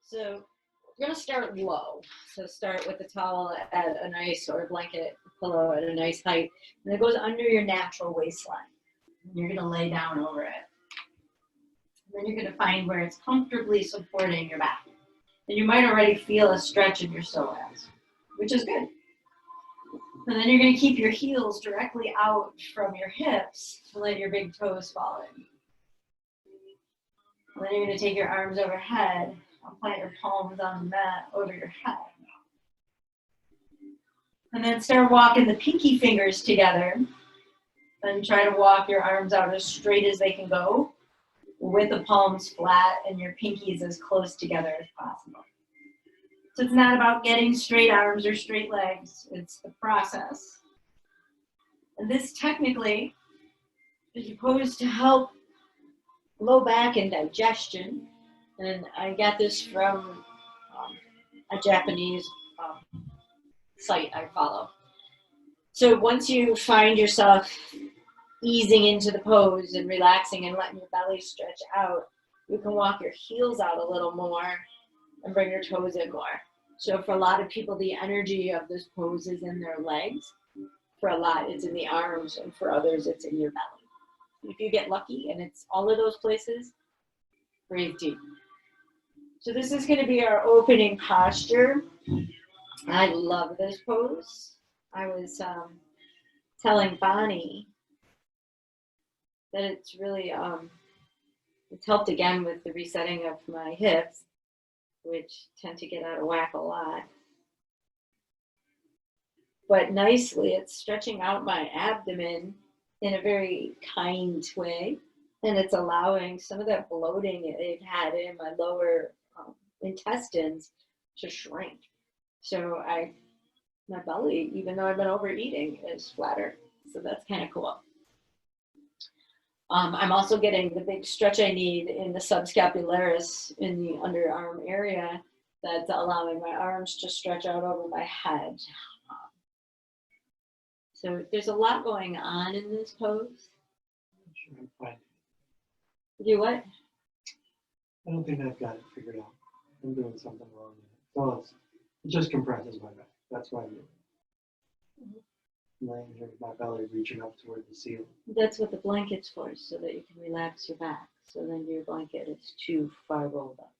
So we're going to start low. So start with the towel at a nice, or a blanket pillow at a nice height. And it goes under your natural waistline. You're going to lay down over it. And then you're going to find where it's comfortably supporting your back. And you might already feel a stretch in your psoas, which is good. And then you're going to keep your heels directly out from your hips to let your big toes fall in. And then you're going to take your arms overhead. Plant your palms on the mat over your head. And then start walking the pinky fingers together. And try to walk your arms out as straight as they can go, with the palms flat and your pinkies as close together as possible. So it's not about getting straight arms or straight legs, it's the process. And this technically is supposed to help low back and digestion. And I got this from a Japanese site I follow. So once you find yourself easing into the pose and relaxing and letting your belly stretch out, you can walk your heels out a little more and bring your toes in more. So for a lot of people, the energy of this pose is in their legs. For a lot, it's in the arms, and for others, it's in your belly. If you get lucky and it's all of those places, breathe deep. So this is going to be our opening posture. I love this pose. I was telling Bonnie that it's really, it's helped again with the resetting of my hips, which tend to get out of whack a lot. But nicely, it's stretching out my abdomen in a very kind way. And it's allowing some of that bloating it had in my lower intestines to shrink. So my belly, even though I've been overeating, is flatter. So that's kind of cool. I'm also getting the big stretch I need in the subscapularis in the underarm area. That's allowing my arms to stretch out over my head. So there's a lot going on in this pose. I'm sure I'm fine. Do what? I don't think I've got it figured out. I'm doing something wrong with it. So it just compresses my back. That's why I'm doing it. Laying here with my belly reaching up toward the ceiling. That's what the blanket's for, so that you can relax your back. So then your blanket is too far rolled up.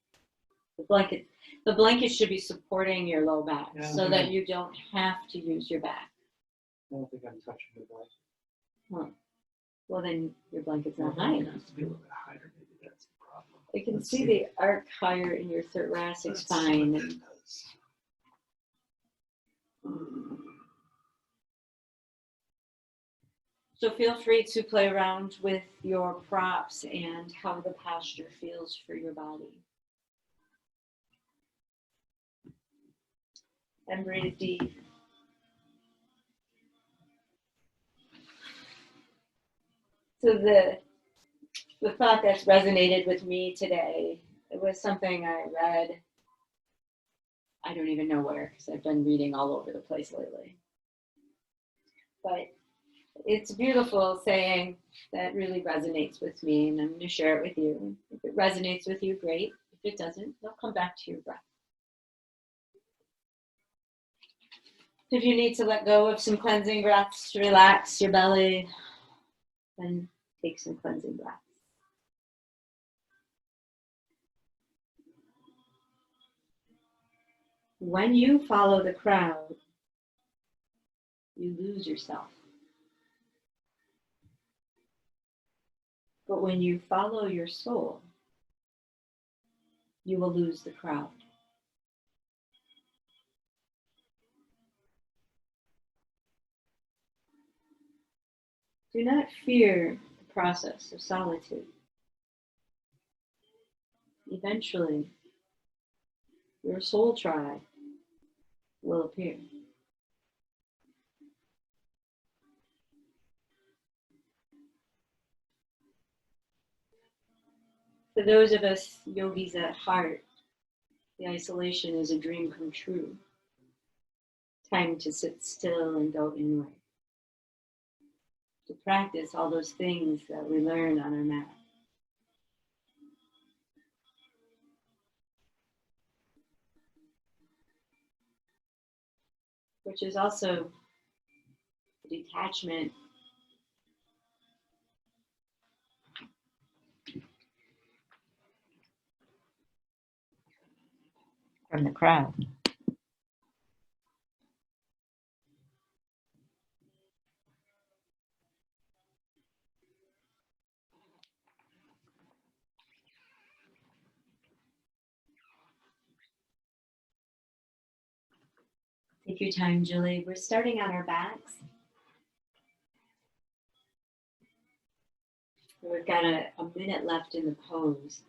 The blanket should be supporting your low back, so that you don't have to use your back. I don't think I'm touching the blanket. Huh. Well, then your blanket's not high enough. It needs to be a little bit higher. Maybe that's the problem. I can see the arc higher in your thoracic spine. So feel free to play around with your props and how the posture feels for your body. And breathe deep. So the thought that's resonated with me today, it was something I read, I don't even know where, because I've been reading all over the place lately. But it's a beautiful saying that really resonates with me, and I'm going to share it with you. If it resonates with you, great. If it doesn't, you'll come back to your breath. If you need to let go of some cleansing breaths to relax your belly, then take some cleansing breaths. When you follow the crowd, you lose yourself. But when you follow your soul, you will lose the crowd. Do not fear the process of solitude. Eventually, your soul tribe will appear. For those of us yogis at heart, the isolation is a dream come true. Time to sit still and go inward. To practice all those things that we learn on our mat. which is also detachment from the crowd. Take your time, Julie. We're starting on our backs. We've got a minute left in the pose.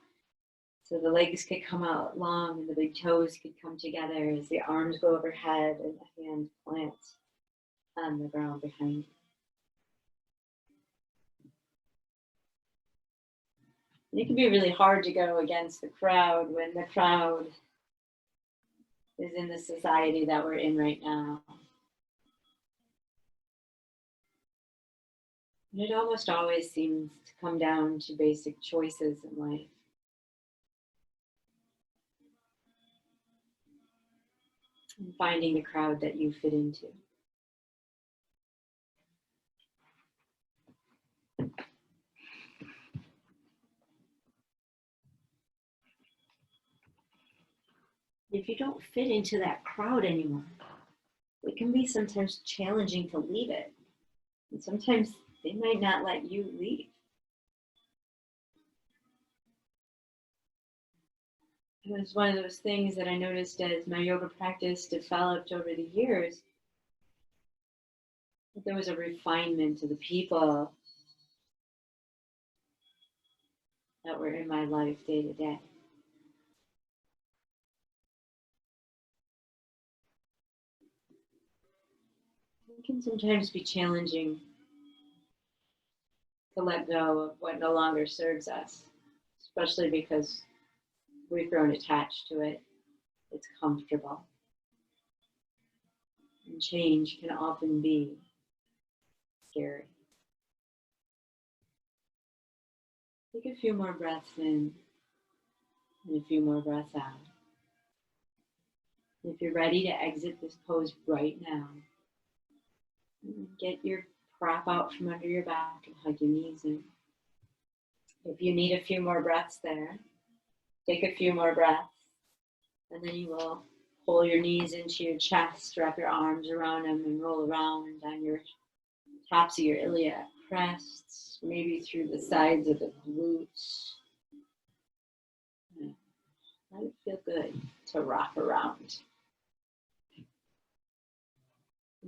So the legs could come out long and the big toes could come together as the arms go overhead and the hand plants on the ground behind you. And it can be really hard to go against the crowd when the crowd is in the society that we're in right now. And it almost always seems to come down to basic choices in life. And finding the crowd that you fit into. If you don't fit into that crowd anymore, it can be sometimes challenging to leave it. And sometimes they might not let you leave. It was one of those things that I noticed as my yoga practice developed over the years. There was a refinement to the people that were in my life day to day. It can sometimes be challenging to let go of what no longer serves us, especially because we've grown attached to it. It's comfortable. And change can often be scary. Take a few more breaths in and a few more breaths out. If you're ready to exit this pose right now, get your prop out from under your back and hug your knees in. If you need a few more breaths there, take a few more breaths, and then you will pull your knees into your chest, wrap your arms around them, and roll around on your tops of your iliac crests, maybe through the sides of the glutes. Let it feel good to rock around.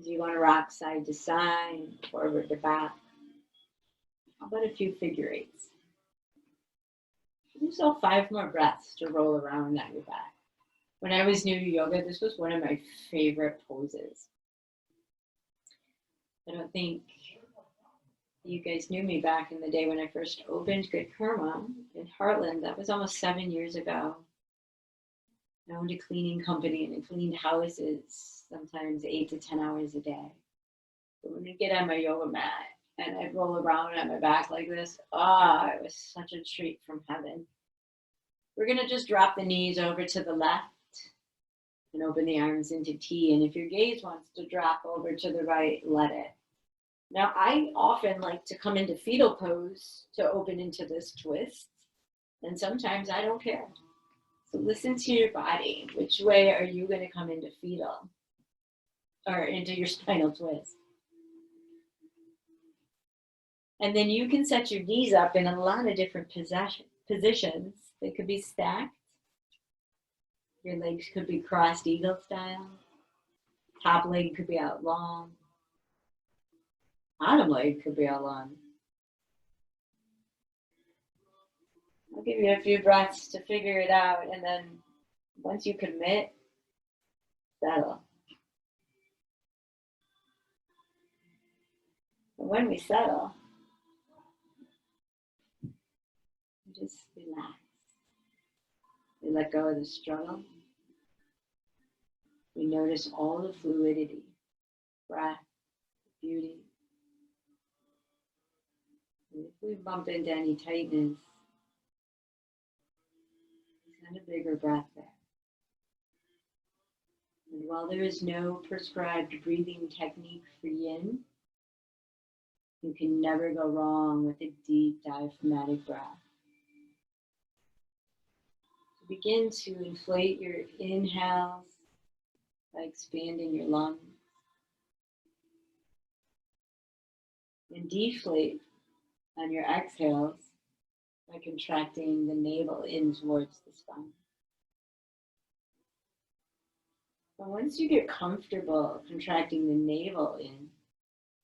Do you want to rock side to side, forward to back? How about a few figure eights? Do so 5 more breaths to roll around on your back. When I was new to yoga, this was one of my favorite poses. I don't think you guys knew me back in the day when I first opened Good Karma in Heartland. That was almost 7 years ago. I owned a cleaning company and I cleaned houses sometimes 8 to 10 hours a day. But when I get on my yoga mat and I roll around on my back like this, it was such a treat from heaven. We're gonna just drop the knees over to the left and open the arms into T. And if your gaze wants to drop over to the right, let it. Now, I often like to come into fetal pose to open into this twist. And sometimes I don't care. So listen to your body. Which way are you going to come into fetal or into your spinal twist? And then you can set your knees up in a lot of different positions. They could be stacked. Your legs could be crossed eagle style. Top leg could be out long. Bottom leg could be out long. I'll give you a few breaths to figure it out, and then once you commit, settle. And when we settle, just relax. We let go of the struggle. We notice all the fluidity, breath, beauty. And if we bump into any tightness, send a bigger breath there. And while there is no prescribed breathing technique for yin, you can never go wrong with a deep diaphragmatic breath. So begin to inflate your inhales by expanding your lungs, and deflate on your exhales by contracting the navel in towards the spine. But once you get comfortable contracting the navel in,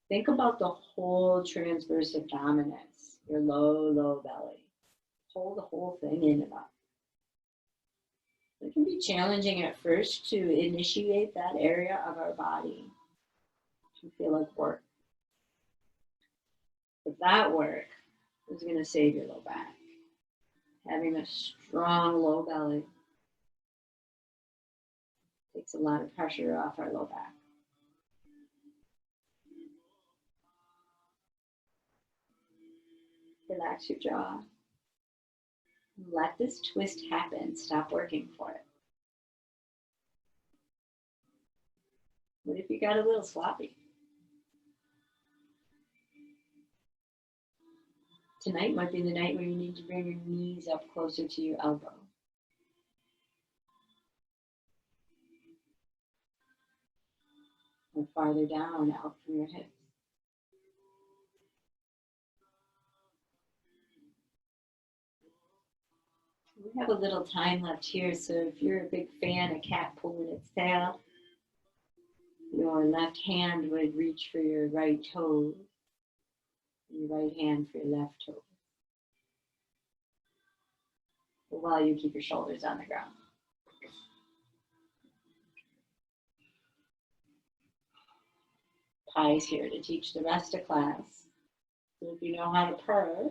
think about the whole transverse abdominis, your low belly. Pull the whole thing in and up. It can be challenging at first to initiate that area of our body to feel like work. But that work is going to save your low back. Having a strong low belly takes a lot of pressure off our low back. Relax your jaw. Let this twist happen. Stop working for it. What if you got a little sloppy? Tonight might be the night where you need to bring your knees up closer to your elbow. Or farther down out from your hips. We have a little time left here, so if you're a big fan of cat pulling its tail, your left hand would reach for your right toe, and your right hand for your left toe. But while you keep your shoulders on the ground. Pi's here to teach the rest of class. So if you know how to purr,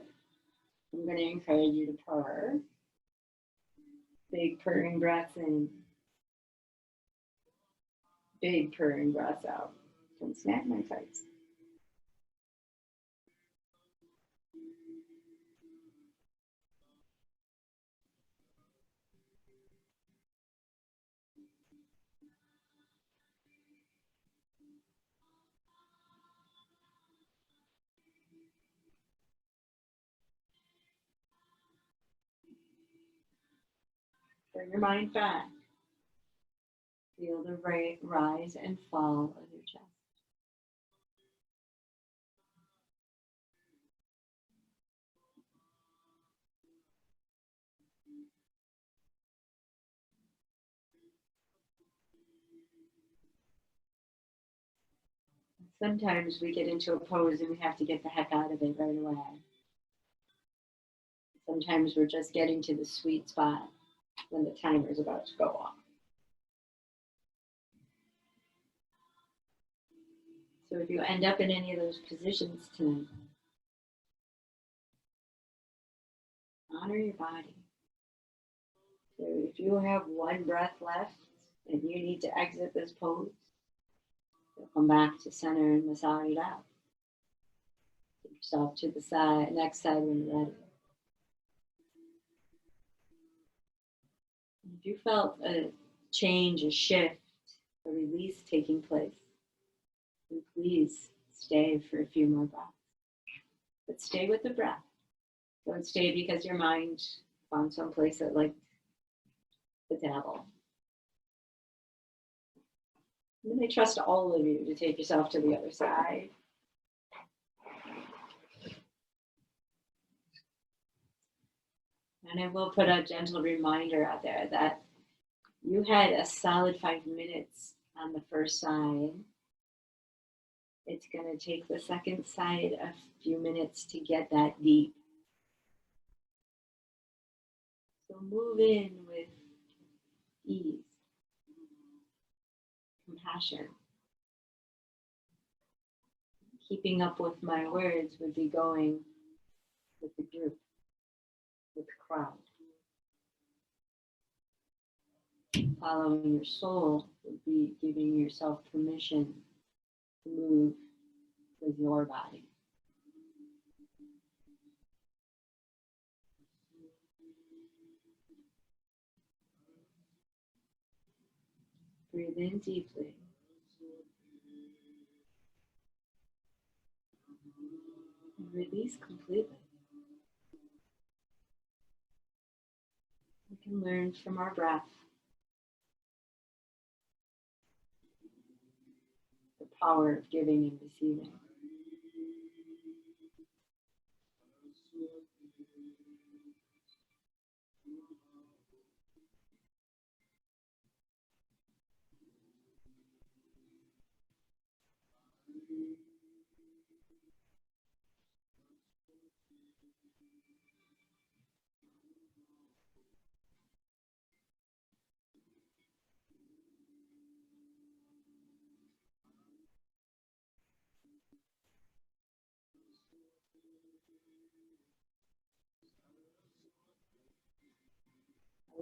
I'm going to encourage you to purr. Big purring breaths in. Big purring breaths out. Don't snap my tights. Bring your mind back. Feel the rise and fall of your chest. Sometimes we get into a pose and we have to get the heck out of it right away. Sometimes we're just getting to the sweet spot when the timer is about to go off. So if you end up in any of those positions tonight, honor your body. So if you have one breath left and you need to exit this pose, you'll come back to center and massage it out. Take yourself to the side, next side when you're ready. If you felt a change, a shift, a release taking place, then please stay for a few more breaths. But stay with the breath. Don't stay because your mind found someplace that liked the dabble. And I trust all of you to take yourself to the other side. And I will put a gentle reminder out there that you had a solid 5 minutes on the first side. It's going to take the second side a few minutes to get that deep. So move in with ease, compassion. Keeping up with my words would be going with the group, with the crowd. Following your soul would be giving yourself permission to move with your body. Breathe in deeply. And release completely. We can learn from our breath the power of giving and receiving.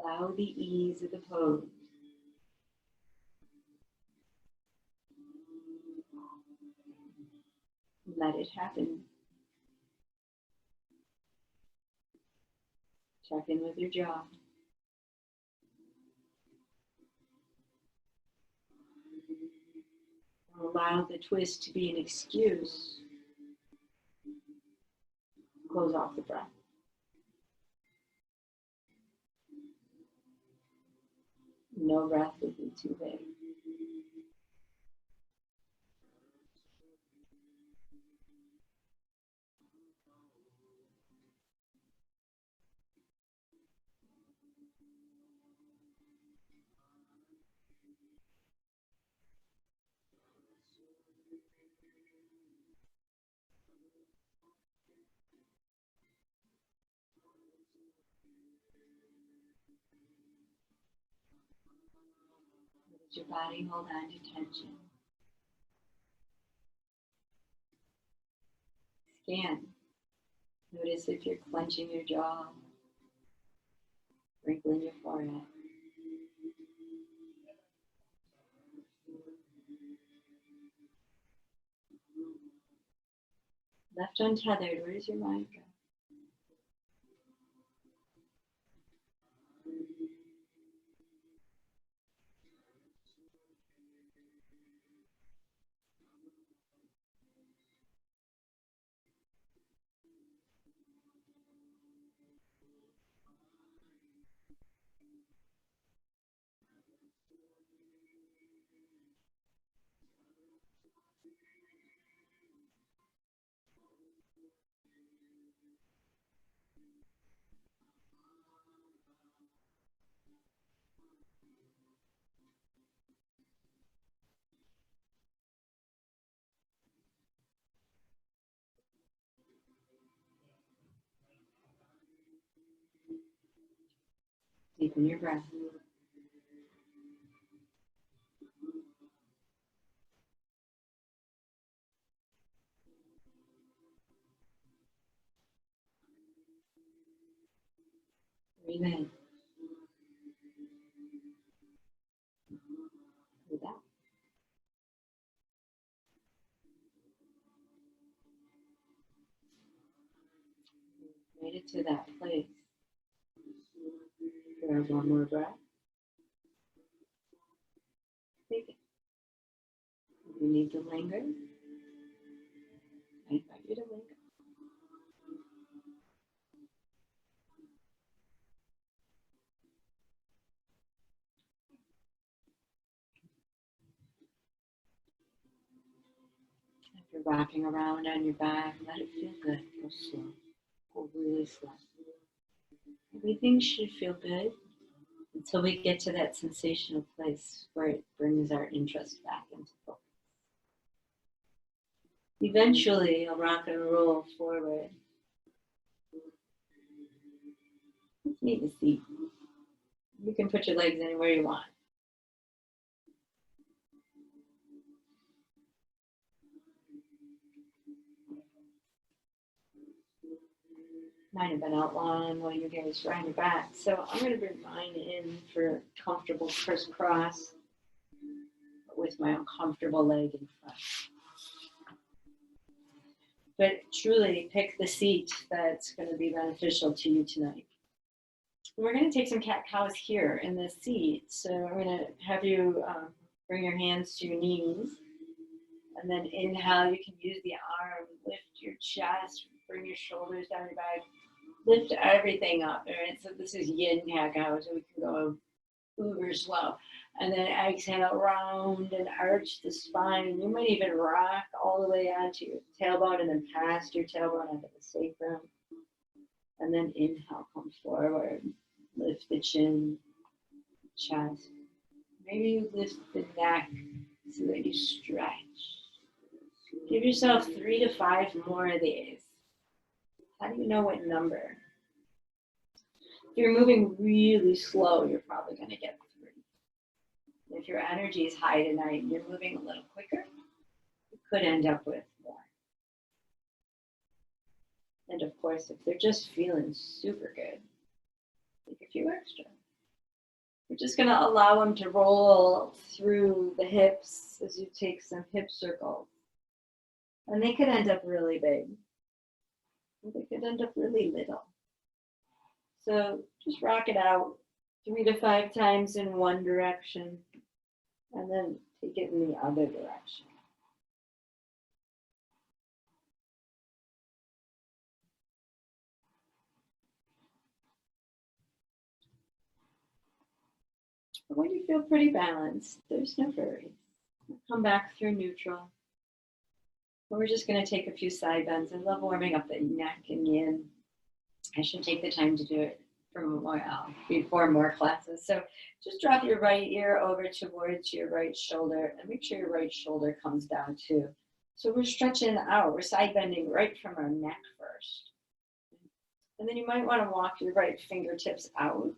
Allow the ease of the pose. Let it happen. Check in with your jaw. Allow the twist to be an excuse. Close off the breath. No breath would be too big. Let your body hold on to tension. Scan. Notice if you're clenching your jaw, wrinkling your forehead. Left untethered, where does your mind go? Deepen your breath. Breathe in. Breathe out. Made it to that place. Grab one more breath. Take it. If you need to linger, I invite you to linger. If you're rocking around on your back, let it feel good. Go slow. Go really slow. Everything should feel good until we get to that sensational place where it brings our interest back into focus. Eventually, you'll rock and roll forward. Let's meet the seat. You can put your legs anywhere you want. Mine have been out long while you guys are on your back. So I'm going to bring mine in for comfortable crisscross with my uncomfortable leg in front. But truly pick the seat that's going to be beneficial to you tonight. We're going to take some cat-cows here in this seat. So I'm going to have you Bring your hands to your knees. And then inhale, you can use the arm, lift your chest, bring your shoulders down your back, lift everything up. All right, so this is Yin Yoga, so we can go uber slow. And then exhale, round and arch the spine. You might even rock all the way onto your tailbone and then past your tailbone onto the sacrum. And then inhale, come forward, lift the chin, chest. Maybe you lift the neck so that you stretch. Give yourself 3 to 5 more of these. How do you know what number? If you're moving really slow, you're probably going to get 3. If your energy is high tonight and you're moving a little quicker, you could end up with more. And of course, if they're just feeling super good, take a few extra. We're just going to allow them to roll through the hips as you take some hip circles. And they could end up really big. Or they could end up really little. So just rock it out 3 to 5 times in one direction. And then take it in the other direction. But when you feel pretty balanced, there's no hurry. Come back through neutral. But we're just going to take a few side bends. I love warming up the neck and yin. I should take the time to do it before more classes. So just drop your right ear over towards your right shoulder and make sure your right shoulder comes down too. So we're stretching out. We're side bending right from our neck first. And then you might want to walk your right fingertips out.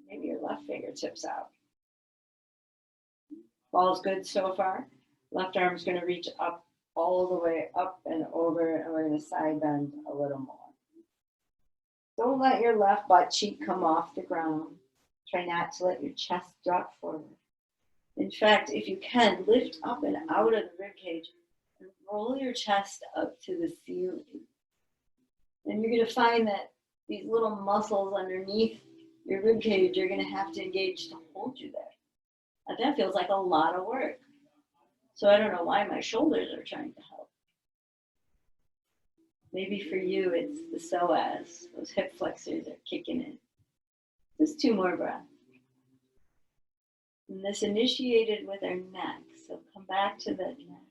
Maybe your left fingertips out. All's good so far. Left arm's going to reach up all the way up and over, and we're going to side bend a little more. Don't let your left butt cheek come off the ground. Try not to let your chest drop forward. In fact, if you can, lift up and out of the ribcage and roll your chest up to the ceiling. And you're going to find that these little muscles underneath your ribcage are going to have to engage to hold you there. And that feels like a lot of work. So I don't know why my shoulders are trying to help. Maybe for you, it's the psoas. Those hip flexors are kicking in. Just 2 more breaths. And this initiated with our neck. So come back to the neck.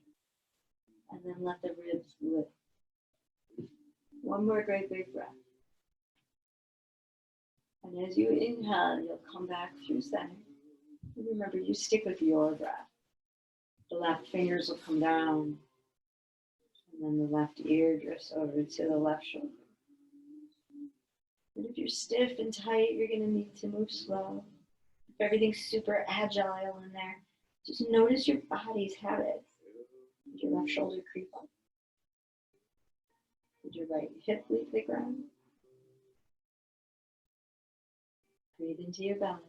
And then let the ribs lift. 1 more great big breath. And as you inhale, you'll come back through center. And remember, you stick with your breath. The left fingers will come down. And then the left ear drifts over to the left shoulder. And if you're stiff and tight, you're going to need to move slow. If everything's super agile in there, just notice your body's habits. Did your left shoulder creep up? Did your right hip leave the ground? Breathe into your belly.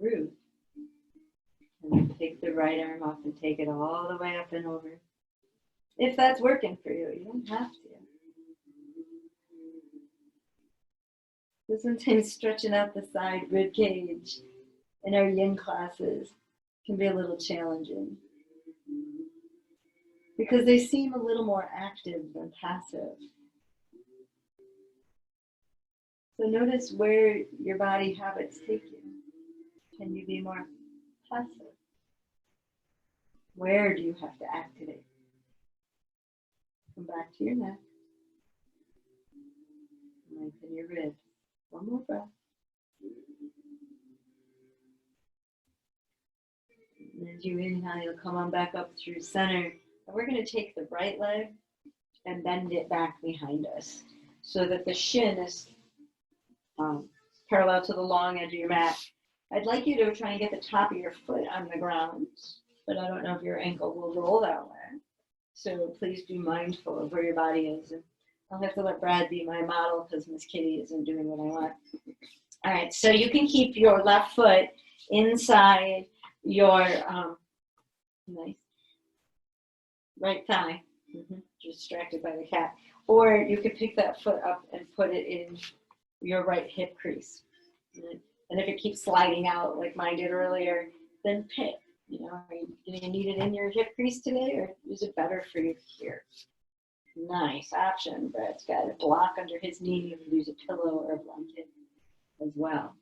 Root. And then take the right arm up and take it all the way up and over. If that's working for you, you don't have to. But sometimes stretching out the side rib cage in our yin classes can be a little challenging because they seem a little more active than passive. So notice where your body habits take you. Can you be more passive? Where do you have to activate? Come back to your neck. Lengthen your ribs. 1 more breath. And as you inhale, you'll come on back up through center. And we're going to take the right leg and bend it back behind us so that the shin is parallel to the long edge of your mat. I'd like you to try and get the top of your foot on the ground, but I don't know if your ankle will roll that way. So please be mindful of where your body is. And I'll have to let Brad be my model because Miss Kitty isn't doing what I want. All right, so you can keep your left foot inside your nice right thigh. Distracted by the cat. Or you could pick that foot up and put it in your right hip crease. And if it keeps sliding out like mine did earlier, then pick. You know, are you going to need it in your hip crease today, or is it better for you here? Nice option. Brad's got a block under his knee. You can use a pillow or a blanket as well.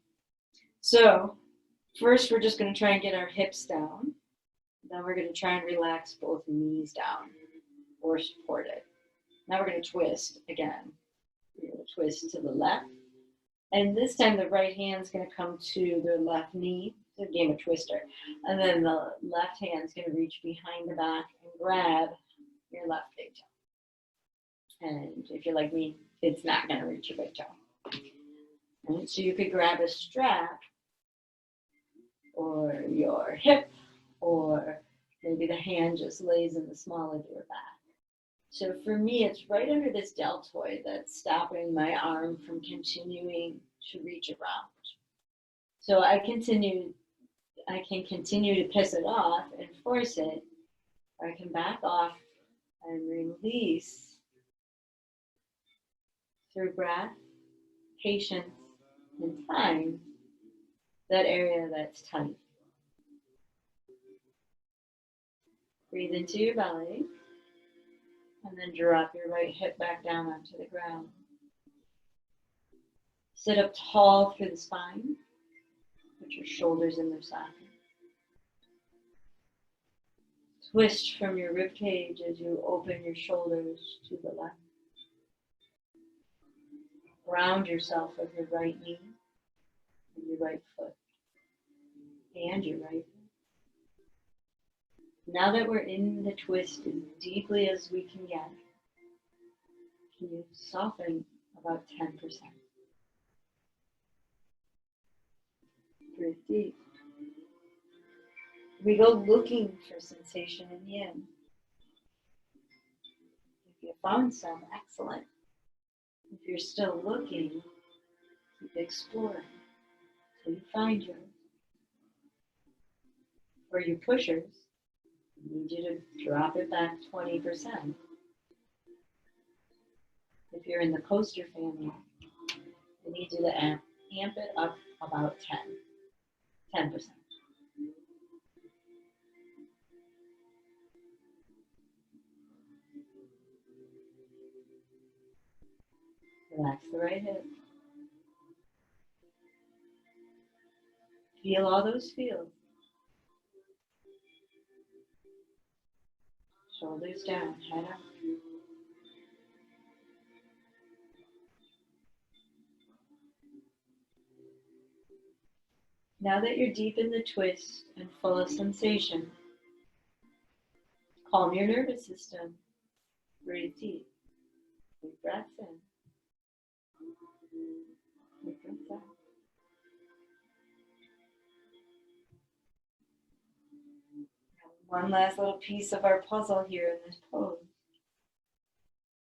So first, we're just going to try and get our hips down. Then we're going to try and relax both knees down or supported. Now we're going to twist again. We're going to twist to the left. And this time the right hand's going to come to the left knee. It's a game of Twister. And then the left hand's going to reach behind the back and grab your left big toe. And if you're like me, it's not going to reach your big toe. And so you could grab a strap or your hip, or maybe the hand just lays in the small of your back. So for me, it's right under this deltoid that's stopping my arm from continuing to reach around. So I can continue to piss it off and force it, or I can back off and release through breath, patience, and time, that area that's tight. Breathe into your belly, and then drop your right hip back down onto the ground. Sit up tall through the spine. Put your shoulders in their socket. Twist from your rib cage as you open your shoulders to the left. Ground yourself with your right knee and your right foot and your right foot. Now that we're in the twist as deeply as we can get, can you soften about 10%? Breathe deep. We go looking for sensation in Yin. If you found some, excellent. If you're still looking, keep exploring till you find yours. For you pushers, I need you to drop it back 20%. If you're in the coaster family, I need you to amp it up about 10%. Relax the right hip. Feel all those feels. Shoulders down, head up. Now that you're deep in the twist and full of sensation, calm your nervous system. Breathe deep. Deep breaths in. Deep breaths out. One last little piece of our puzzle here in this pose.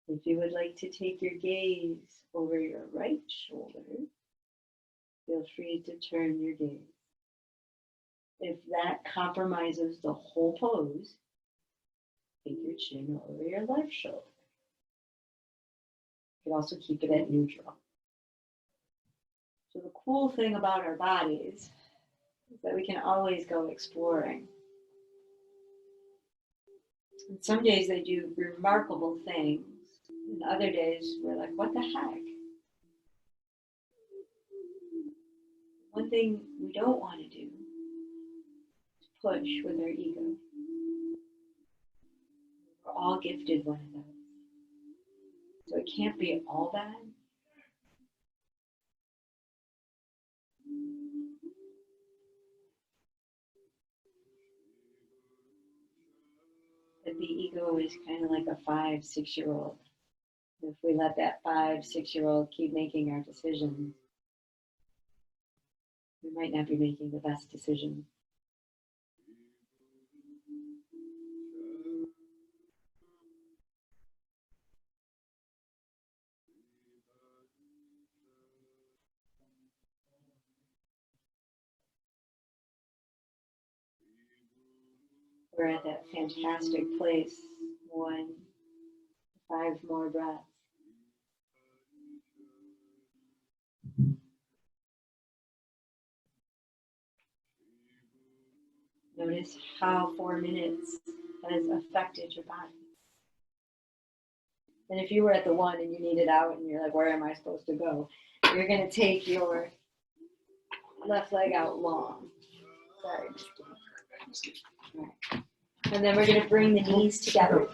If you would like to take your gaze over your right shoulder, feel free to turn your gaze. If that compromises the whole pose, take your chin over your left shoulder. You can also keep it at neutral. So the cool thing about our bodies is that we can always go exploring. And some days they do remarkable things, and other days we're like, what the heck? One thing we don't want to do is push with our ego. We're all gifted one of those. So it can't be all bad. But the ego is kind of like a 5-6-year-old. If we let that 5-6-year-old keep making our decisions, we might not be making the best decisions. We're at that fantastic place. 1, 5 more breaths. Notice how 4 minutes has affected your body. And if you were at the one and you need it out and you're like, where am I supposed to go? You're going to take your left leg out long. Sorry. Right. And then we're going to bring the knees together.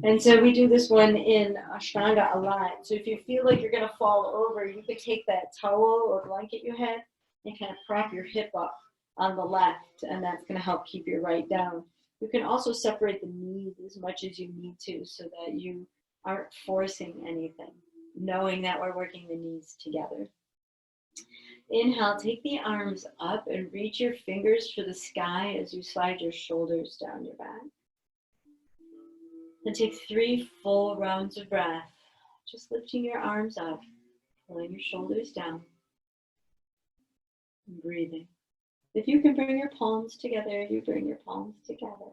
And so we do this one in Ashtanga a lot. So if you feel like you're going to fall over, you could take that towel or blanket you had and kind of prop your hip up on the left, and that's going to help keep your right down. You can also separate the knees as much as you need to so that you aren't forcing anything, knowing that we're working the knees together. Inhale, take the arms up and reach your fingers for the sky as you slide your shoulders down your back. And take 3 full rounds of breath, just lifting your arms up, pulling your shoulders down, and breathing. If you can bring your palms together, you bring your palms together.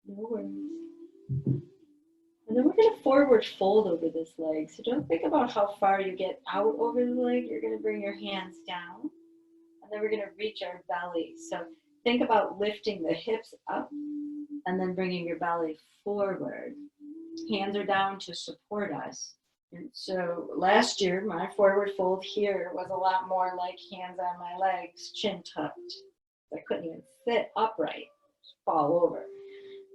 No worries. And then we're going to forward fold over this leg. So don't think about how far you get out over the leg. You're going to bring your hands down. And then we're going to reach our belly. So think about lifting the hips up and then bringing your belly forward. Hands are down to support us. And so last year, my forward fold here was a lot more like hands on my legs, chin tucked. I couldn't even sit upright, just fall over.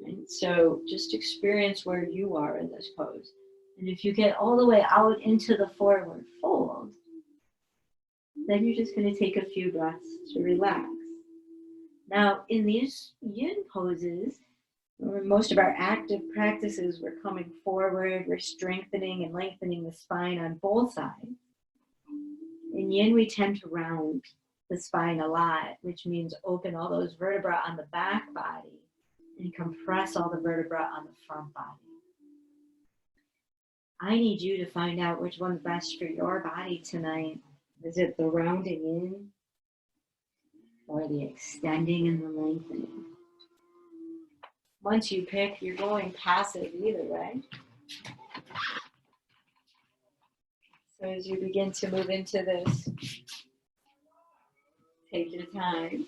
And so just experience where you are in this pose. And if you get all the way out into the forward fold, then you're just going to take a few breaths to relax. Now, in these yin poses, most of our active practices, we're coming forward, we're strengthening and lengthening the spine on both sides. In yin, we tend to round the spine a lot, which means open all those vertebrae on the back body and compress all the vertebrae on the front body. I need you to find out which one's best for your body tonight. Is it the rounding in or the extending and the lengthening? Once you pick, you're going passive either way. So as you begin to move into this, take your time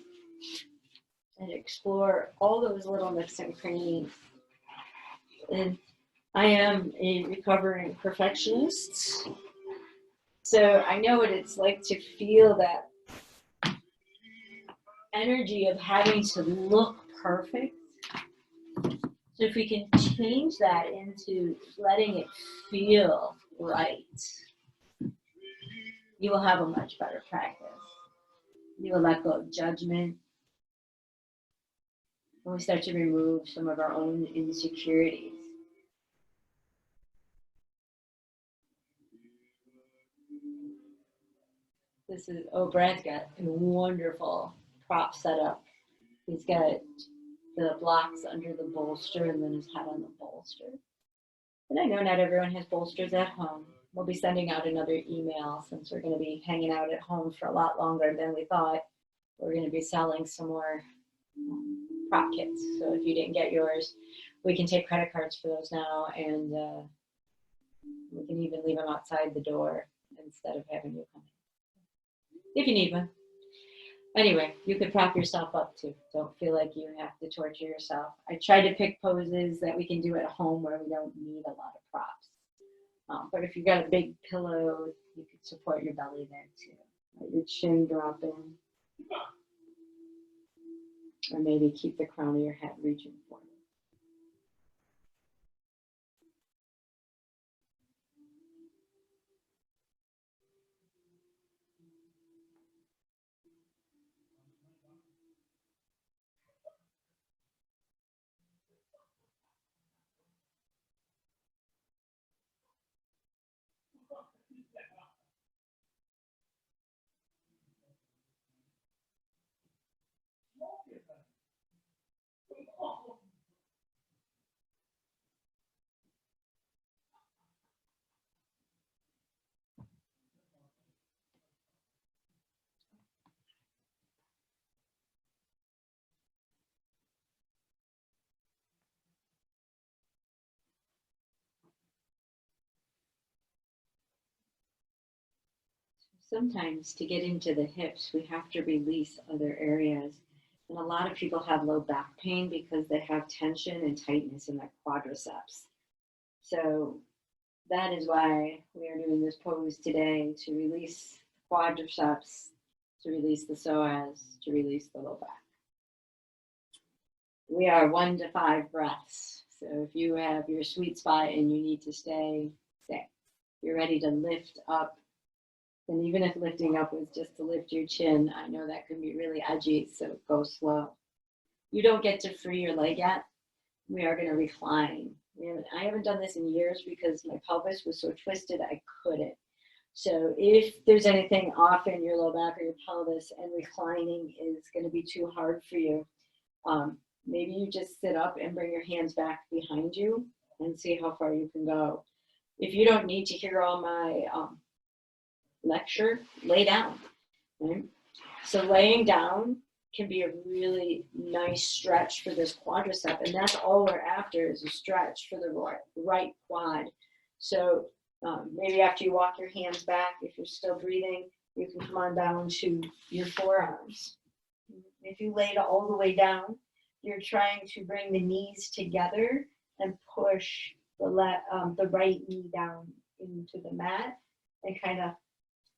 and explore all those little nooks and crannies. And I am a recovering perfectionist, so I know what it's like to feel that energy of having to look perfect. So if we can change that into letting it feel right, you will have a much better practice. You will let go of judgment. When we start to remove some of our own insecurities. This is, Brad's got a wonderful prop set up. He's got the blocks under the bolster and then his head on the bolster. And I know not everyone has bolsters at home. We'll be sending out another email since we're going to be hanging out at home for a lot longer than we thought. We're going to be selling some more prop kits. So if you didn't get yours, we can take credit cards for those now, and we can even leave them outside the door instead of having you come in. If you need one. Anyway, you could prop yourself up too. Don't feel like you have to torture yourself. I try to pick poses that we can do at home where we don't need a lot of props. But if you've got a big pillow, you could support your belly there too. Let your chin drop in. Or maybe keep the crown of your head reaching forward. Sometimes to get into the hips, we have to release other areas. And a lot of people have low back pain because they have tension and tightness in their quadriceps. So that is why we are doing this pose today, to release quadriceps, to release the psoas, to release the low back. We are 1 to 5 breaths. So if you have your sweet spot and you need to stay, stay. You're ready to lift up. And even if lifting up was just to lift your chin, I know that can be really edgy, so go slow. You don't get to free your leg yet. We are going to recline. I haven't done this in years because my pelvis was so twisted I couldn't. So if there's anything off in your low back or your pelvis and reclining is going to be too hard for you, maybe you just sit up and bring your hands back behind you and see how far you can go. If you don't need to hear all my lecture, lay down. Right? So laying down can be a really nice stretch for this quadricep, and that's all we're after is a stretch for the right quad. So maybe after you walk your hands back, if you're still breathing, you can come on down to your forearms. If you lay it all the way down, you're trying to bring the knees together and push the right knee down into the mat and kind of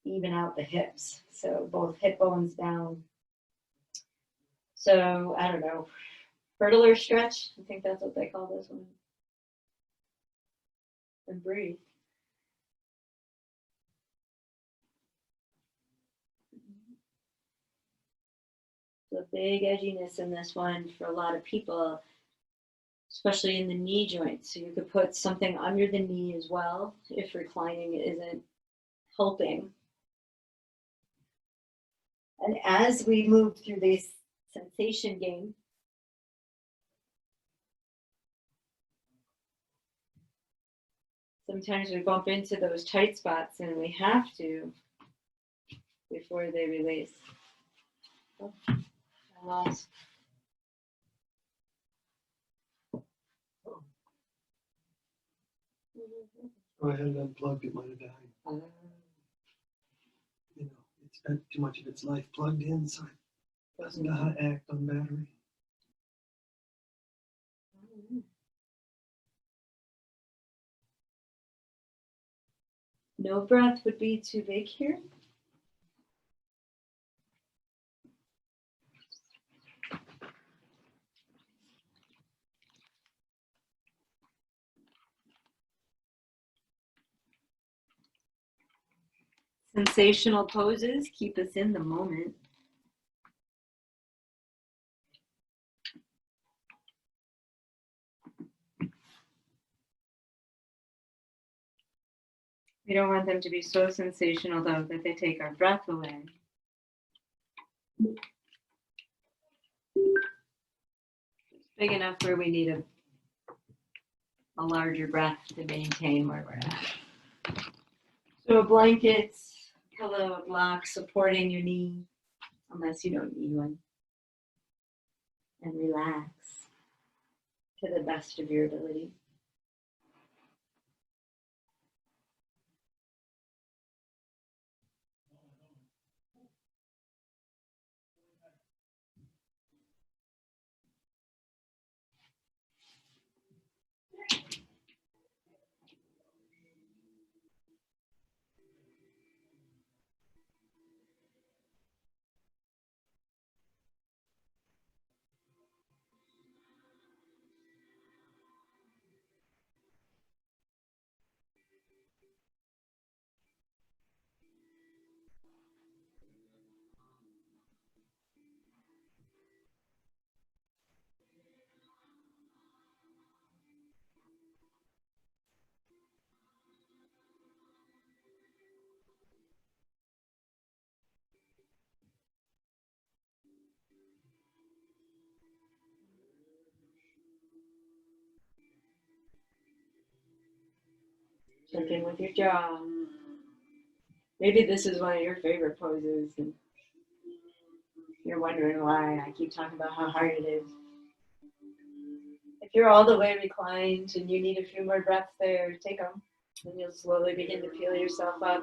even out the hips. So both hip bones down. So I don't know, hurdler stretch. I think that's what they call this one. And breathe. The big edginess in this one for a lot of people, especially in the knee joints. So you could put something under the knee as well if reclining isn't helping. And as we move through this sensation game, sometimes we bump into those tight spots and we have to before they release. Oh, I lost. Go ahead and unplug, it might have died. You know, it spent too much of its life plugged in, so it doesn't know how to act on battery. No breath would be too big here. Sensational poses keep us in the moment. We don't want them to be so sensational, though, that they take our breath away. It's big enough where we need a larger breath to maintain where we're at. So a blanket, pillow, a block supporting your knee, unless you don't need one. And relax to the best of your ability. Check in with your jaw. Maybe this is one of your favorite poses, and you're wondering why I keep talking about how hard it is. If you're all the way reclined and you need a few more breaths there, take them, and you'll slowly begin to peel yourself up.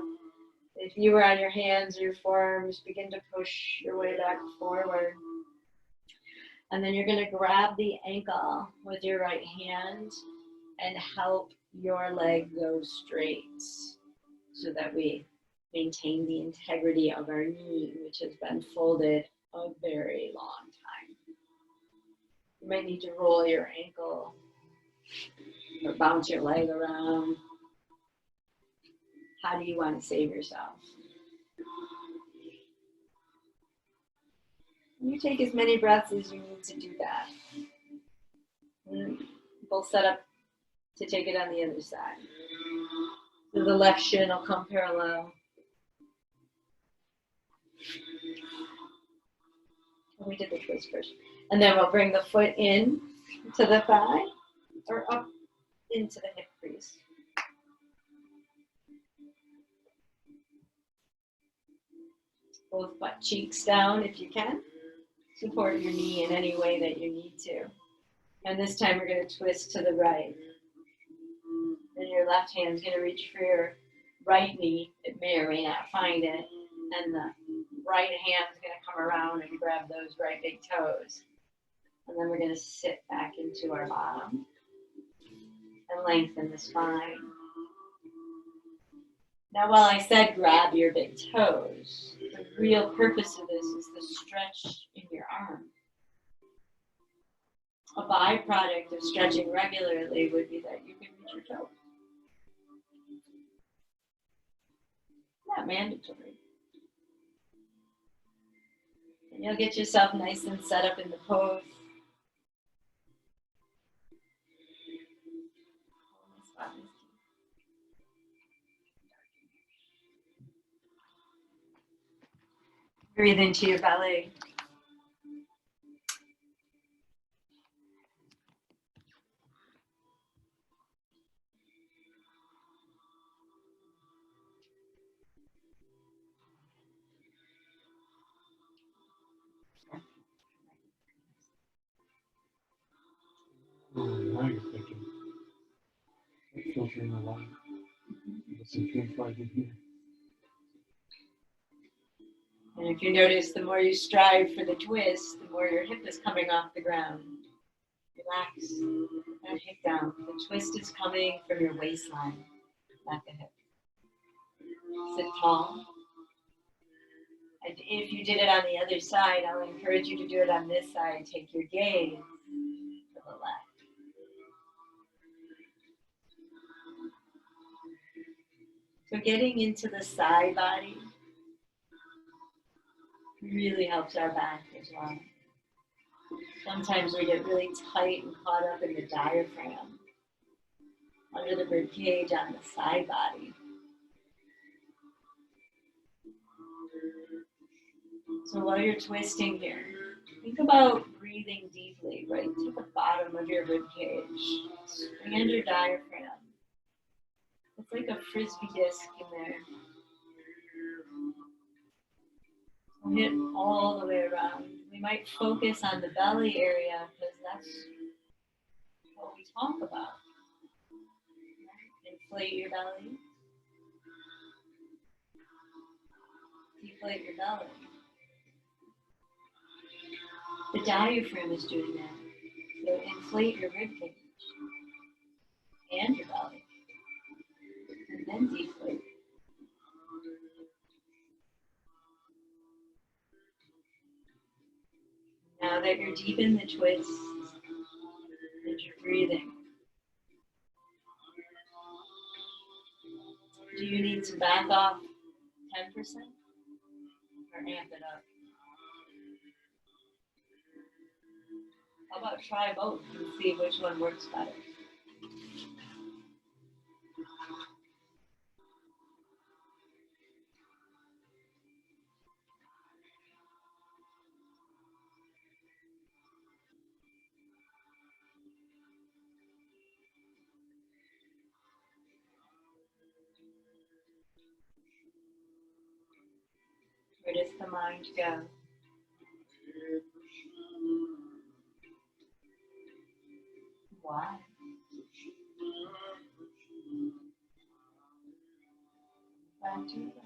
If you were on your hands or your forearms, begin to push your way back forward. And then you're going to grab the ankle with your right hand and help your leg go straight so that we maintain the integrity of our knee, which has been folded a very long time. You might need to roll your ankle or bounce your leg around. How do you want to save yourself? You take as many breaths as you need to do that. We'll set up to take it on the other side. So the left shin will come parallel. We did the twist first. And then we'll bring the foot in to the thigh or up into the hip crease. Both butt cheeks down if you can. Support your knee in any way that you need to. And this time we're going to twist to the right. And your left hand's going to reach for your right knee. It may or may not find it. And the right hand's going to come around and grab those right big toes. And then we're going to sit back into our bottom and lengthen the spine. Now, while I said grab your big toes, the real purpose of this is the stretch in your arm. A byproduct of stretching regularly would be that you can reach your toes. Not mandatory. And you'll get yourself nice and set up in the pose. Breathe into your belly. Oh, now you're thinking. Filtering the light. There's some pink light in here. And if you notice, the more you strive for the twist, the more your hip is coming off the ground. Relax that hip down. The twist is coming from your waistline, not the hip. Sit tall. And if you did it on the other side, I'll encourage you to do it on this side. Take your gaze to the left. So getting into the side body really helps our back as well. Sometimes we get really tight and caught up in the diaphragm, under the rib cage on the side body. So while you're twisting here, think about breathing deeply right to the bottom of your rib cage. Expand your diaphragm. It's like a frisbee disc in there. We'll hit all the way around. We might focus on the belly area because that's what we talk about. Inflate your belly. Deflate your belly. The diaphragm is doing that. So inflate your rib cage and your belly. And then deflate. Now that you're deep in the twist and you're breathing, do you need to back off 10% or amp it up? How about try both and see which one works better? Where does the mind go? Why? Back to your breath.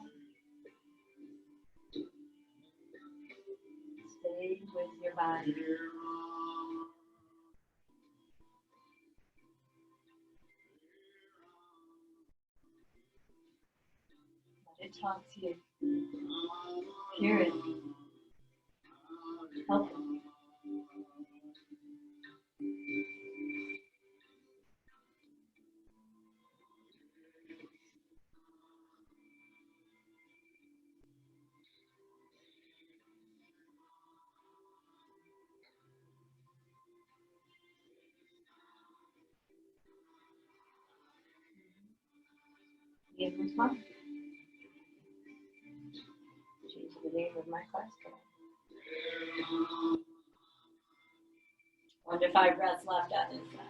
breathe with your body. Let it talk to you. Hear it. Help it. Give this one. Change the name of my class today. 1 to 5 breaths left on this side.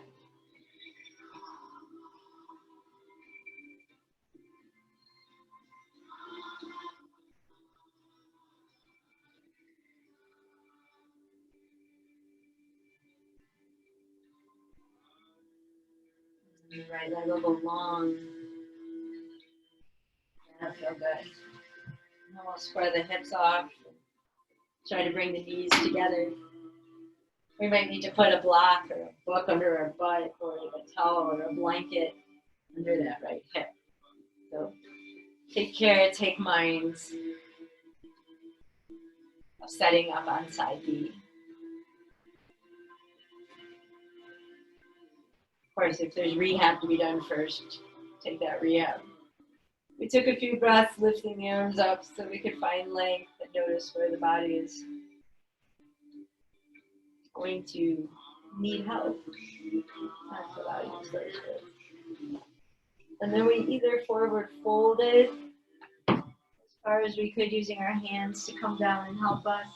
And the right leg will go long. That'll feel good. And then we'll spread the hips off. Try to bring the knees together. We might need to put a block or a book under our butt, or a towel or a blanket under that right hip. So take care, take minds of setting up on side B. Of course, if there's rehab to be done first, take that rehab. We took a few breaths, lifting the arms up so we could find length and notice where the body is going to need help. That's what I use those with. And then we either forward folded as far as we could, using our hands to come down and help us.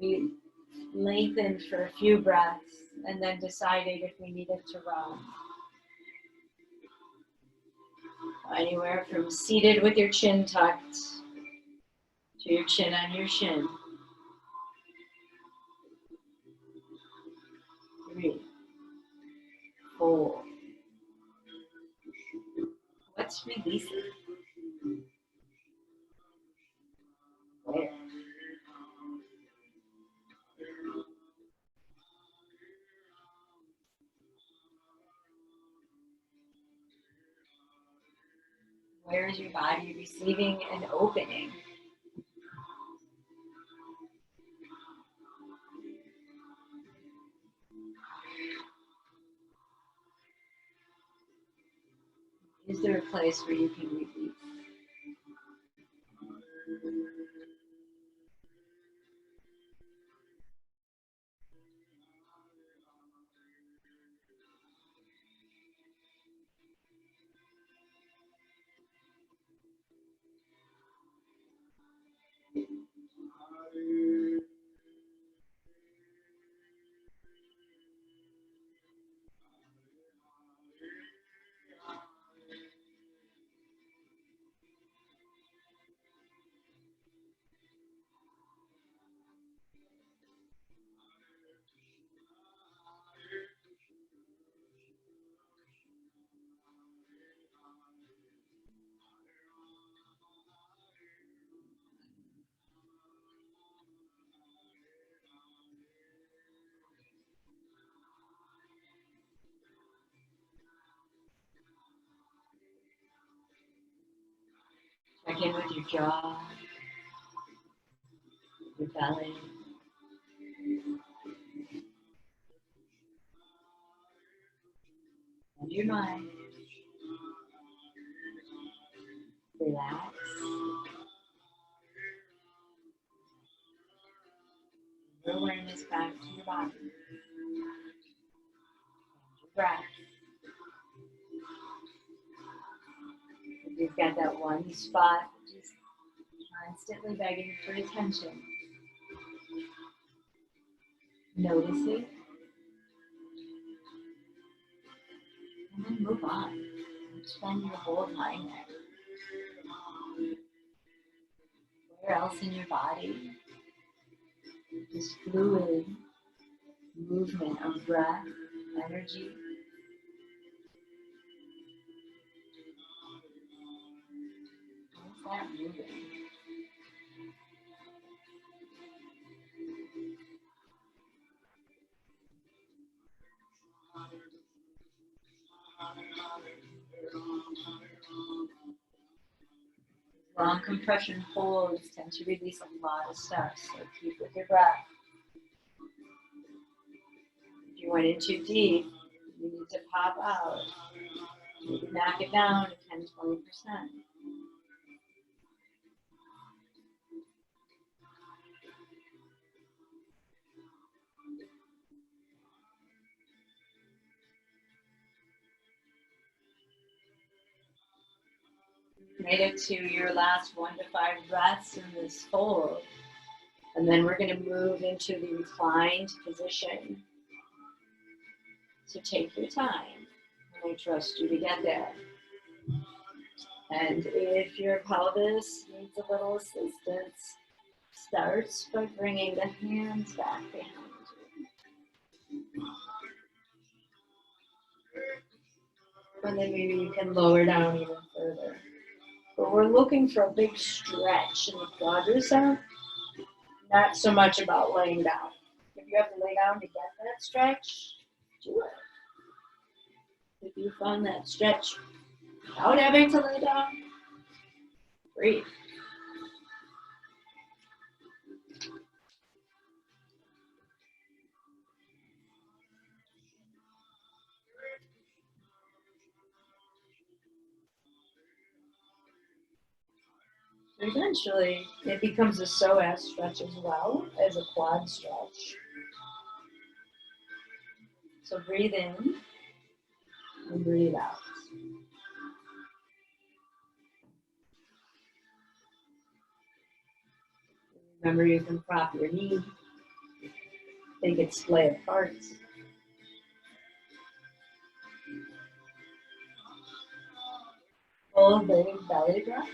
We lengthened for a few breaths and then decided if we needed to round. Anywhere from seated with your chin tucked to your chin on your shin. 3, 4. What's releasing? Where? Where is your body receiving and opening? Is there a place where you can release? Check in with your jaw, your belly. And your mind. Relax. Your awareness back to your body. And your breath. If you've got that one spot which is constantly begging for attention, notice it. And then move on. Don't spend your whole time there. Where else in your body? This fluid movement of breath, energy. Where's that moving? Long compression holds tend to release a lot of stuff, so keep with your breath. If you went in too deep, you need to pop out. Maybe knock it down to 10-20%. Made it to your last 1 to 5 breaths in this fold. And then we're going to move into the reclined position. So take your time, and I trust you to get there. And if your pelvis needs a little assistance, start by bringing the hands back behind you. And then maybe you can lower down even further. But we're looking for a big stretch in the quadricep, not so much about laying down. If you have to lay down to get that stretch, do it. If you found that stretch without having to lay down, breathe. Eventually, it becomes a psoas stretch as well as a quad stretch. So breathe in and breathe out. Remember, you can prop your knee. They get splayed apart. Full big belly breath.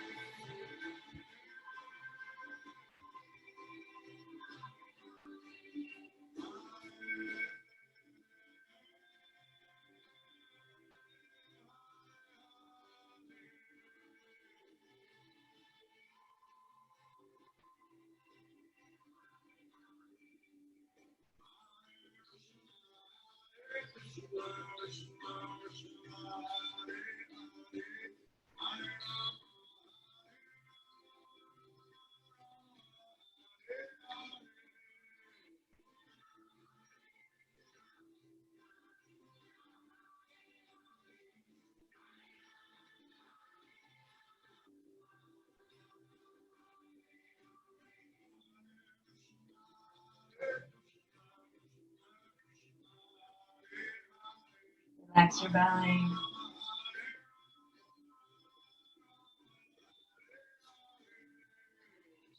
Relax your belly.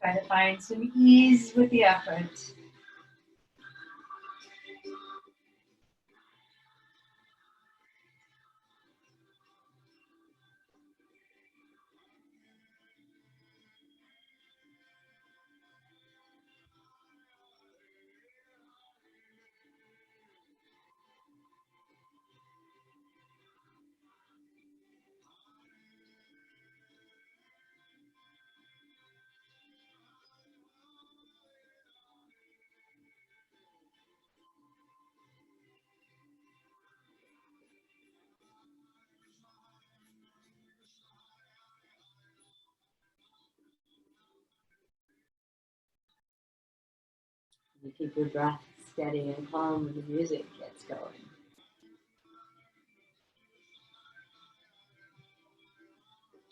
Try to find some ease with the effort. You keep your breath steady and calm when the music gets going.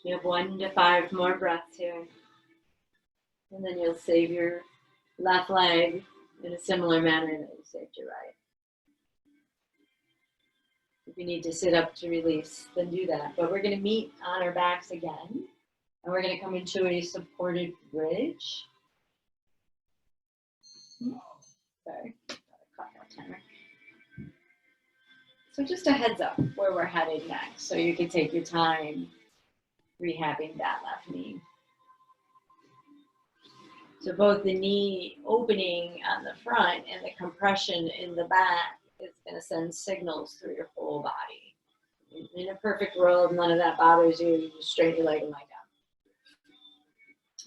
You have 1 to 5 more breaths here. And then you'll save your left leg in a similar manner that you saved your right. If you need to sit up to release, then do that. But we're going to meet on our backs again. And we're going to come into a supported bridge. Sorry, gotta cut that timer. So just a heads up where we're headed next, so you can take your time rehabbing that left knee. So both the knee opening on the front and the compression in the back is going to send signals through your whole body. In a perfect world, none of that bothers you. You just straighten your leg and lie down.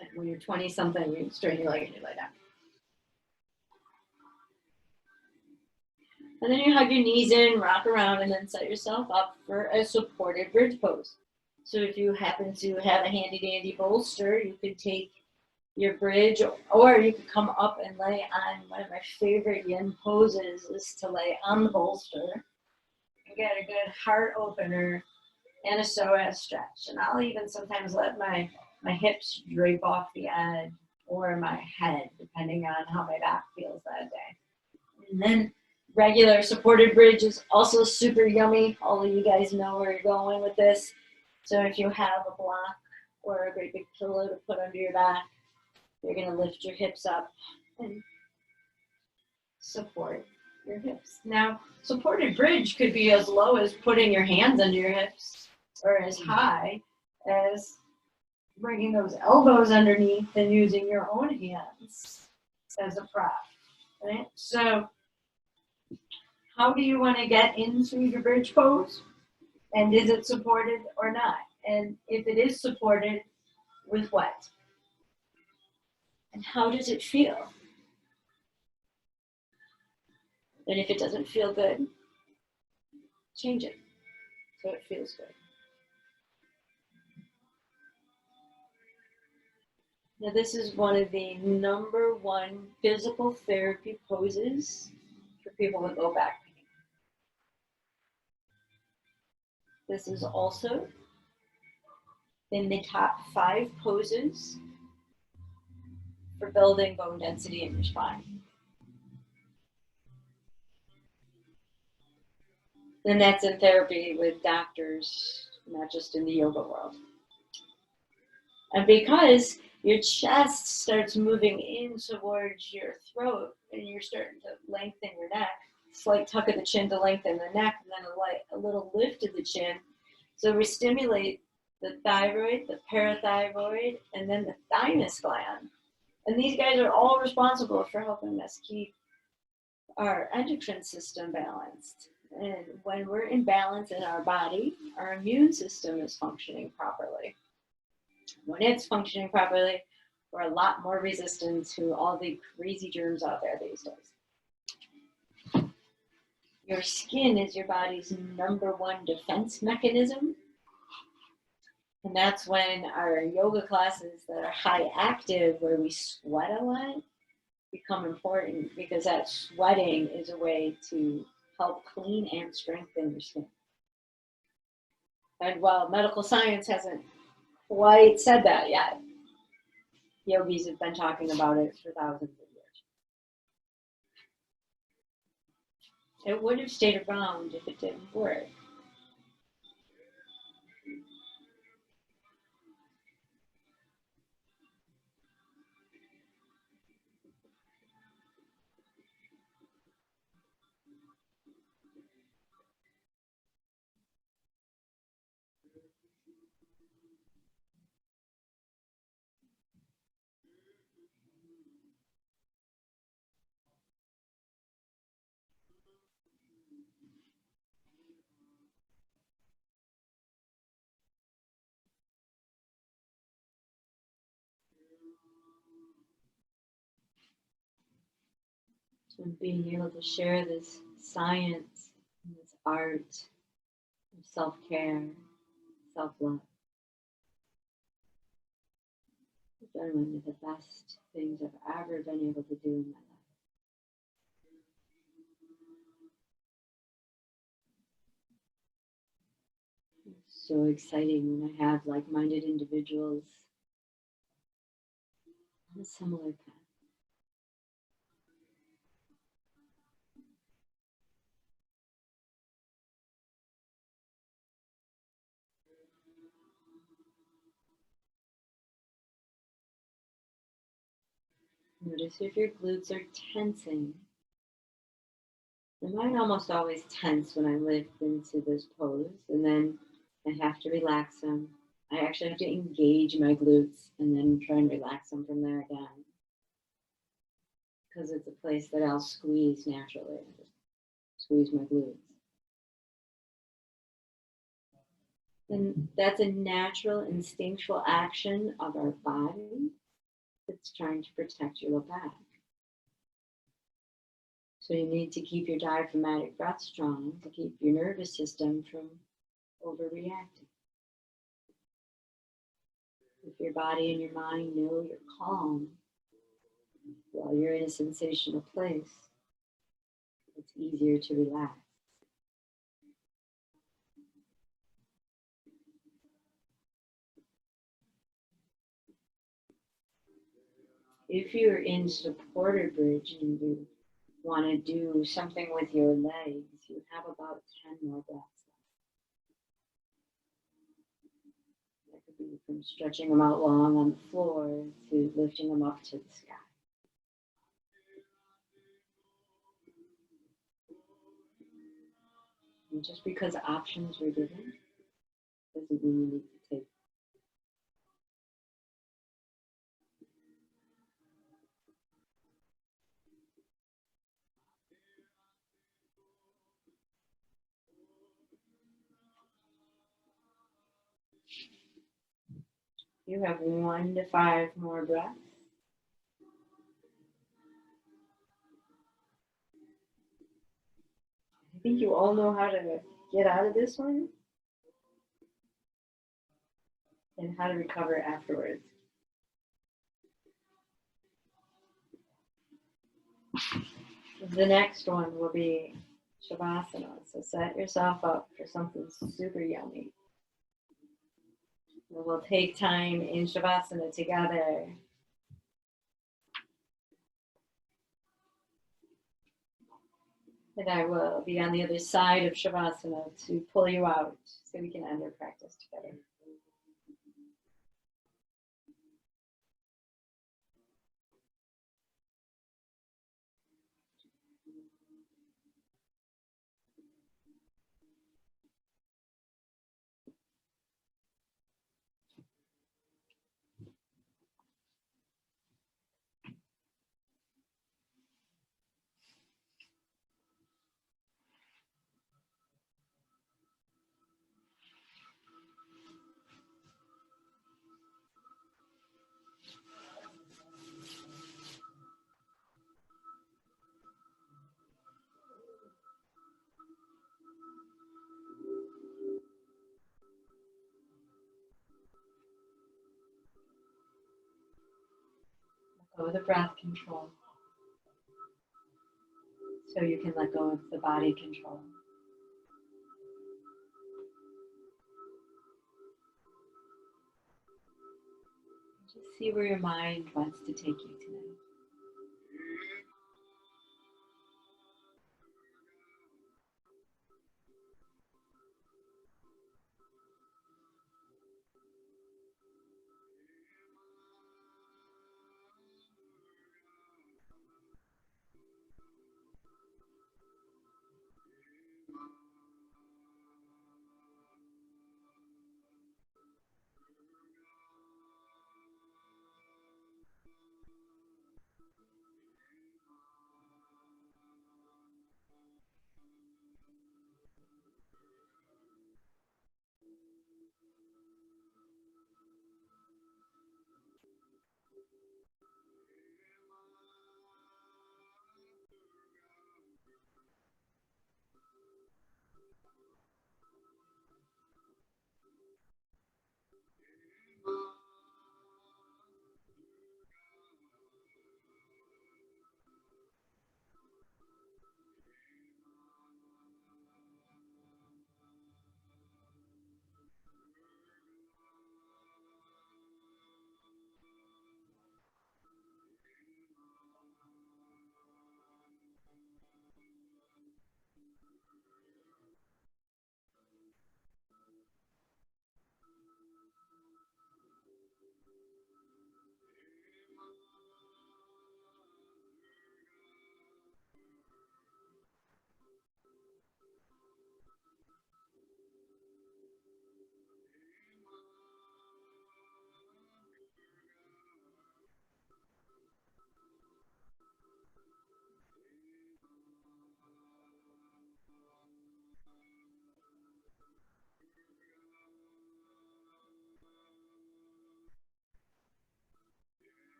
And when you're 20-something, you straighten your leg and you lie down. And then you hug your knees in, rock around, and then set yourself up for a supported bridge pose. So if you happen to have a handy dandy bolster, you could take your bridge, or you could come up and lay on one of my favorite yin poses is to lay on the bolster and get a good heart opener and a psoas stretch. And I'll even sometimes let my hips drape off the edge or my head, depending on how my back feels that day. And then regular supported bridge is also super yummy. All of you guys know where you're going with this. So if you have a block or a great big pillow to put under your back, you're going to lift your hips up and support your hips. Now, supported bridge could be as low as putting your hands under your hips, or as high as bringing those elbows underneath and using your own hands as a prop, right? So how do you want to get into your bridge pose? And is it supported or not? And if it is supported, with what? And how does it feel? And if it doesn't feel good, change it so it feels good. Now this is one of the #1 physical therapy poses for people with low back pain. This is also in the top 5 poses for building bone density in your spine. And that's in therapy with doctors, not just in the yoga world. And because your chest starts moving in towards your throat and you're starting to lengthen your neck, slight tuck of the chin to lengthen the neck, and then a little lift of the chin. So we stimulate the thyroid, the parathyroid, and then the thymus gland. And these guys are all responsible for helping us keep our endocrine system balanced. And when we're in balance in our body, our immune system is functioning properly. When it's functioning properly, we're a lot more resistant to all the crazy germs out there these days. Your skin is your body's #1 defense mechanism. And that's when our yoga classes that are high active, where we sweat a lot, become important, because that sweating is a way to help clean and strengthen your skin. And while medical science hasn't quite said that yet, yogis have been talking about it for thousands of years. It would have stayed around if it didn't work. And being able to share this science and this art of self-care, self-love, has been one of the best things I've ever been able to do in my life. It's so exciting when I have like-minded individuals on a similar path. Notice if your glutes are tensing. And mine almost always tense when I lift into this pose, and then I have to relax them. I actually have to engage my glutes and then try and relax them from there again, because it's a place that I'll squeeze naturally. Just squeeze my glutes. And that's a natural, instinctual action of our body that's trying to protect your low back. So you need to keep your diaphragmatic breath strong to keep your nervous system from overreacting. If your body and your mind know you're calm while you're in a sensational place, it's easier to relax. If you're in supported bridge and you want to do something with your legs, you have about 10 more breaths. That could be from stretching them out long on the floor to lifting them up to the sky. And just because options were given doesn't mean you need to take. You have 1 to 5 more breaths. I think you all know how to get out of this one and how to recover afterwards. The next one will be Savasana. So set yourself up for something super yummy. We'll take time in Savasana together. And I will be on the other side of Savasana to pull you out so we can end our practice together. Let go of the breath control so you can let go of the body control. Just see where your mind wants to take you tonight.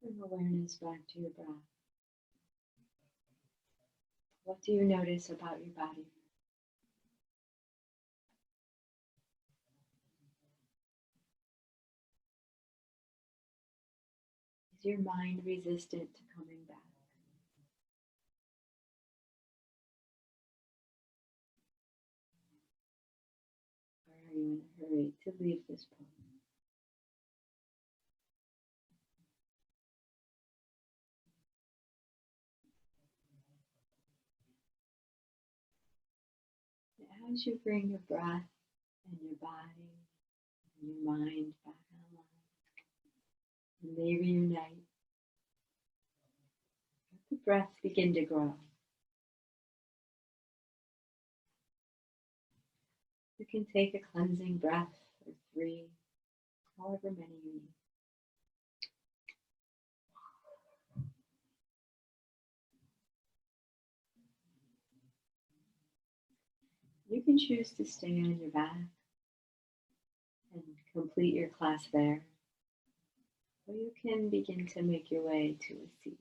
Bring awareness back to your breath. What do you notice about your body? Is your mind resistant to coming back? Or are you in a hurry to leave this pose? And as you bring your breath and your body and your mind back online, and they reunite, let the breath begin to grow. You can take a cleansing breath or 3, however many you need. You can choose to stay on your back and complete your class there, or you can begin to make your way to a seat.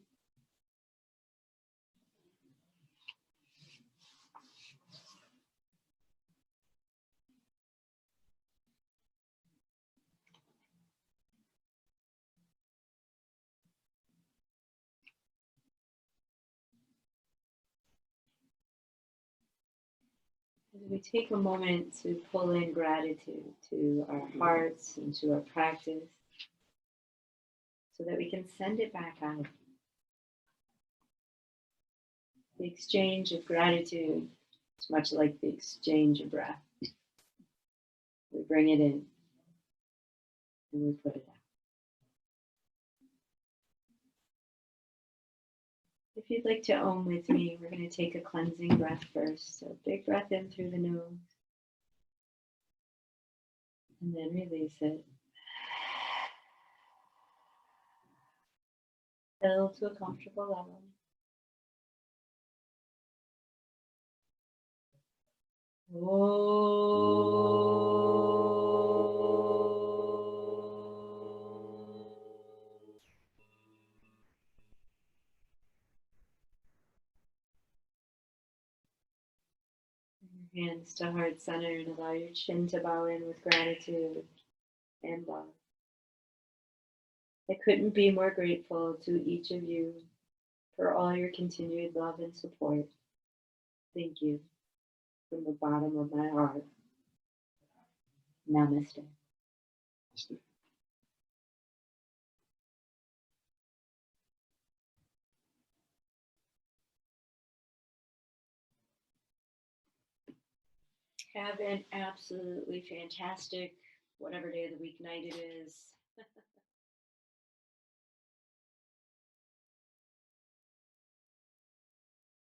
As we take a moment to pull in gratitude to our hearts and to our practice, so that we can send it back out. The exchange of gratitude is much like the exchange of breath. We bring it in and we put it out. If you'd like to Om with me, we're going to take a cleansing breath first. So big breath in through the nose. And then release it. Fill to a comfortable level. Bring your hands to heart center and allow your chin to bow in with gratitude and love. I couldn't be more grateful to each of you for all your continued love and support. Thank you from the bottom of my heart. Namaste. Have an absolutely fantastic, whatever day of the week night it is.